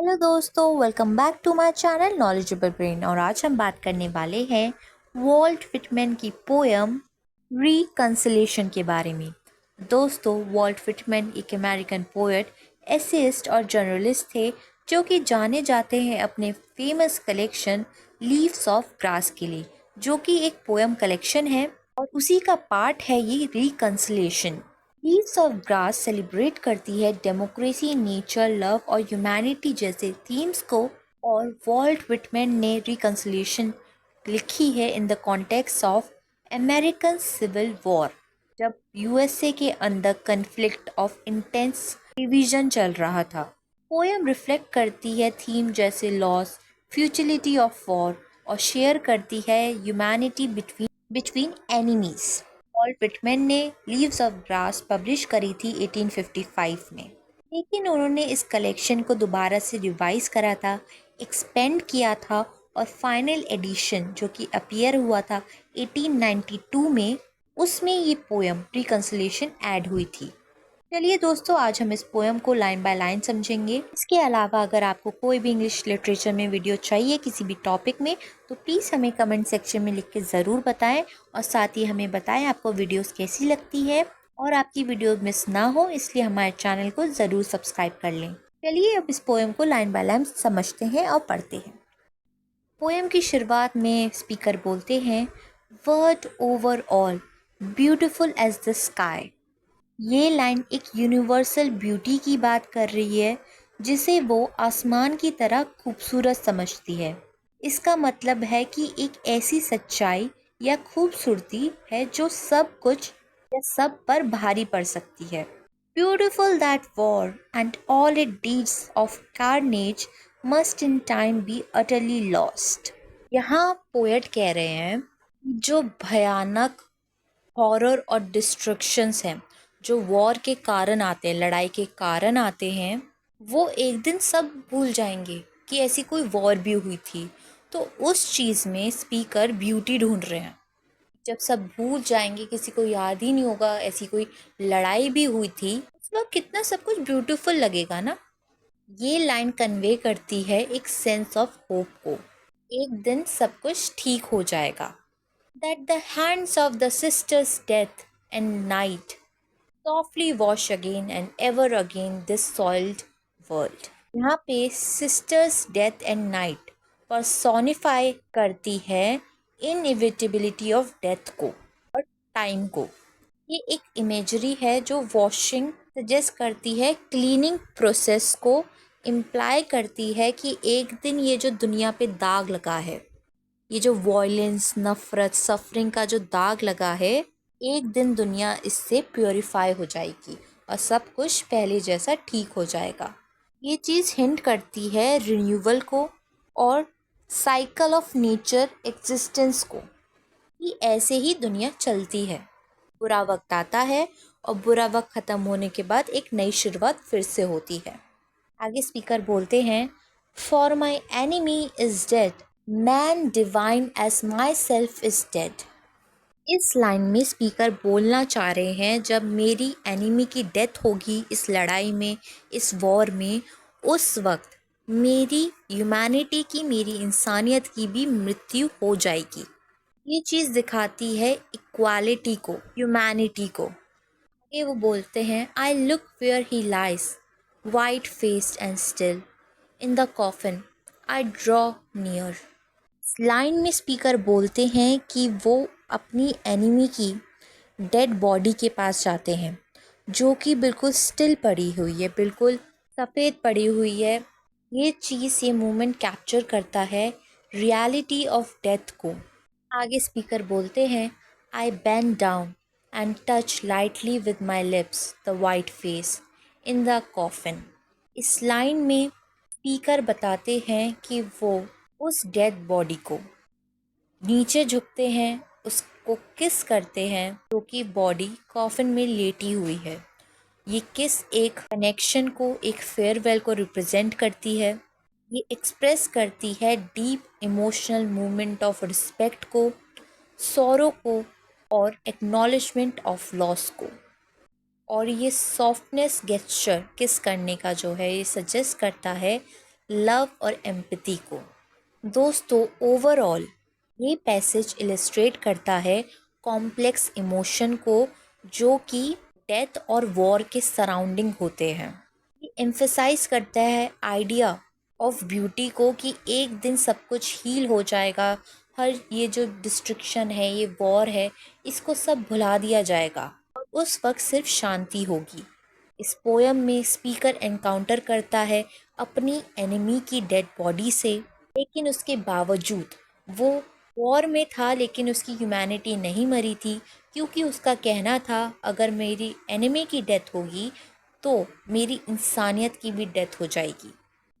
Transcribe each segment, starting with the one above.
Hello दोस्तों, welcome back to my channel knowledgeable brain. और आज हम बात करने वाले हैं वॉल्ट विटमैन की पोयम रिकंसिलेशन के बारे में। दोस्तों, वॉल्ट विटमैन एक अमेरिकन पोएट, एसेइस्ट और जर्नलिस्ट थे जो कि जाने जाते हैं अपने famous collection Leaves of Grass के लिए, जो कि एक पोयम कलेक्शन है और उसी का पार्ट है ये reconciliation. Leaves of Grass celebrate करती है डेमोक्रेसी, नेचर, लव और ह्यूमैनिटी जैसे थीम्स को। और वॉल्ट विटमैन ने रिकंसिलिएशन लिखी है in the context of American civil war, जब यूएसए के अंदर कन्फ्लिक्ट ऑफ इंटेंस डिवीजन चल रहा था। पोएम रिफ्लेक्ट करती है थीम जैसे लॉस, फ्यूटिलिटी ऑफ वॉर और शेयर करती है humanity between enemies. Vault Whitman ने लीव्स ऑफ ग्रास पब्लिश करी थी 1855 में, लेकिन उन्होंने इस कलेक्शन को दोबारा से रिवाइज करा था, एक्सपेंड किया था और फाइनल एडिशन जो कि अपीयर हुआ था 1892 में, उसमें ये पोएम रिकंसिलेशन ऐड हुई थी। चलिए दोस्तों, आज हम इस पोएम को लाइन बाय लाइन समझेंगे। इसके अलावा अगर आपको कोई भी इंग्लिश लिटरेचर में वीडियो चाहिए किसी भी टॉपिक में, तो प्लीज़ हमें कमेंट सेक्शन में लिख के ज़रूर बताएं और साथ ही हमें बताएं आपको वीडियोस कैसी लगती है और आपकी वीडियो मिस ना हो, इसलिए हमारे चैनल को ज़रूर सब्सक्राइब कर लें। चलिए अब इस पोएम को लाइन बाय लाइन समझते हैं और पढ़ते हैं। पोएम की शुरुआत में स्पीकर बोलते हैं, word over all beautiful as the sky. ये लाइन एक यूनिवर्सल ब्यूटी की बात कर रही है जिसे वो आसमान की तरह खूबसूरत समझती है। इसका मतलब है कि एक ऐसी सच्चाई या खूबसूरती है जो सब कुछ या सब पर भारी पड़ सकती है। Beautiful that war and all it deeds of carnage must in time be utterly lost. यहाँ पोएट कह रहे हैं जो भयानक हॉरर और डिस्ट्रक्शंस हैं, जो वॉर के कारण आते हैं, लड़ाई के कारण आते हैं, वो एक दिन सब भूल जाएंगे कि ऐसी कोई वॉर भी हुई थी। तो उस चीज़ में स्पीकर ब्यूटी ढूंढ रहे हैं। जब सब भूल जाएंगे, किसी को याद ही नहीं होगा ऐसी कोई लड़ाई भी हुई थी, उस वक्त कितना सब कुछ ब्यूटीफुल लगेगा ना। ये लाइन कन्वे करती है एक सेंस ऑफ होप को, एक दिन सब कुछ ठीक हो जाएगा। That the hands of the sisters death and night softly wash again and ever again this soiled world। यहाँ पे sisters death and night personify करती है इनएविटेबिलिटी ऑफ डेथ को और टाइम को। ये एक इमेजरी है जो वॉशिंग सजेस्ट करती है, क्लीनिंग प्रोसेस को इम्प्लाई करती है कि एक दिन ये जो दुनिया पे दाग लगा है, ये जो वॉयलेंस, नफरत, सफरिंग का जो दाग लगा है, एक दिन दुनिया इससे प्योरीफाई हो जाएगी और सब कुछ पहले जैसा ठीक हो जाएगा। ये चीज़ हिंट करती है रिन्यूअल को और साइकिल ऑफ नेचर एग्जिस्टेंस को, कि ऐसे ही दुनिया चलती है। बुरा वक्त आता है और बुरा वक्त ख़त्म होने के बाद एक नई शुरुआत फिर से होती है। आगे स्पीकर बोलते हैं, for my enemy is dead, man divine as myself is dead. इस लाइन में स्पीकर बोलना चाह रहे हैं जब मेरी एनिमी की डेथ होगी इस लड़ाई में, इस वॉर में, उस वक्त मेरी ह्यूमैनिटी की, मेरी इंसानियत की भी मृत्यु हो जाएगी। ये चीज़ दिखाती है इक्वालिटी को, ह्यूमैनिटी को। आगे वो बोलते हैं, I look where he lies white faced and still in the coffin, I draw near. Line में स्पीकर बोलते हैं कि वो अपनी एनिमी की डेड बॉडी के पास जाते हैं जो कि बिल्कुल स्टिल पड़ी हुई है, बिल्कुल सफ़ेद पड़ी हुई है। ये चीज़, ये मोमेंट कैप्चर करता है रियलिटी ऑफ डेथ को। आगे स्पीकर बोलते हैं, I bend down and touch lightly with my lips the white face in the coffin. इस लाइन में स्पीकर बताते हैं कि वो उस डेड बॉडी को नीचे झुकते हैं, उसको किस करते हैं जो कि बॉडी कॉफिन में लेटी हुई है। ये किस एक कनेक्शन को, एक फेयरवेल को रिप्रेजेंट करती है। ये एक्सप्रेस करती है deep emotional movement of respect को, सॉरो को और एक्नॉलेजमेंट ऑफ लॉस को। और ये सॉफ्टनेस गेस्चर किस करने का जो है, ये सजेस्ट करता है लव और एम्पैथी को। दोस्तों, ओवरऑल ये पैसेज इलस्ट्रेट करता है कॉम्प्लेक्स इमोशन को जो कि डेथ और वॉर के सराउंडिंग होते हैं। ये एम्फेसाइज करता है आइडिया ऑफ ब्यूटी को कि एक दिन सब कुछ हील हो जाएगा, हर ये जो डिस्ट्रक्शन है, ये वॉर है, इसको सब भुला दिया जाएगा और उस वक्त सिर्फ शांति होगी। इस पोयम में स्पीकर एनकाउंटर करता है अपनी एनिमी की डेड बॉडी से, लेकिन उसके बावजूद वो वॉर में था लेकिन उसकी ह्यूमैनिटी नहीं मरी थी, क्योंकि उसका कहना था अगर मेरी एनिमी की डेथ होगी तो मेरी इंसानियत की भी डेथ हो जाएगी।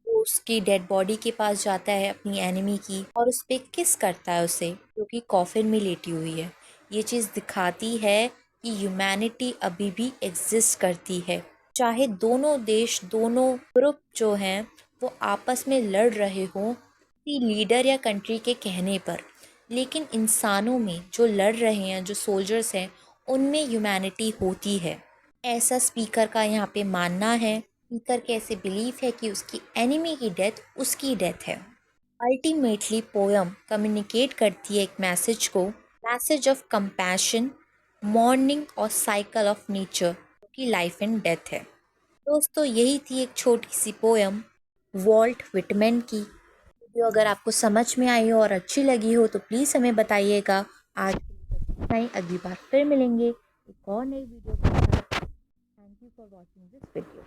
वो उसकी डेड बॉडी के पास जाता है अपनी एनिमी की और उस पर किस करता है उसे, जो कि कॉफिन में लेटी हुई है। ये चीज़ दिखाती है कि ह्यूमैनिटी अभी भी एग्जिस्ट करती है, चाहे दोनों देश, दोनों ग्रुप जो हैं वो आपस में लड़ रहे हों किसी लीडर या कंट्री के कहने पर, लेकिन इंसानों में जो लड़ रहे हैं, जो सोल्जर्स हैं, उनमें ह्यूमैनिटी होती है। ऐसा स्पीकर का यहाँ पे मानना है। स्पीकर के ऐसे बिलीफ है कि उसकी एनिमी की डेथ उसकी डेथ है। अल्टीमेटली पोयम कम्युनिकेट करती है एक मैसेज को, मैसेज ऑफ कंपैशन, मॉर्निंग और साइकिल ऑफ नेचर की लाइफ एंड डेथ है। दोस्तों, यही थी एक छोटी सी पोयम वॉल्ट विटमैन की। वीडियो अगर आपको समझ में आई हो और अच्छी लगी हो तो प्लीज़ हमें बताइएगा। आज के लिए बस इतना ही, अगली बार फिर मिलेंगे एक और नई वीडियो के साथ। Thank you for watching this video.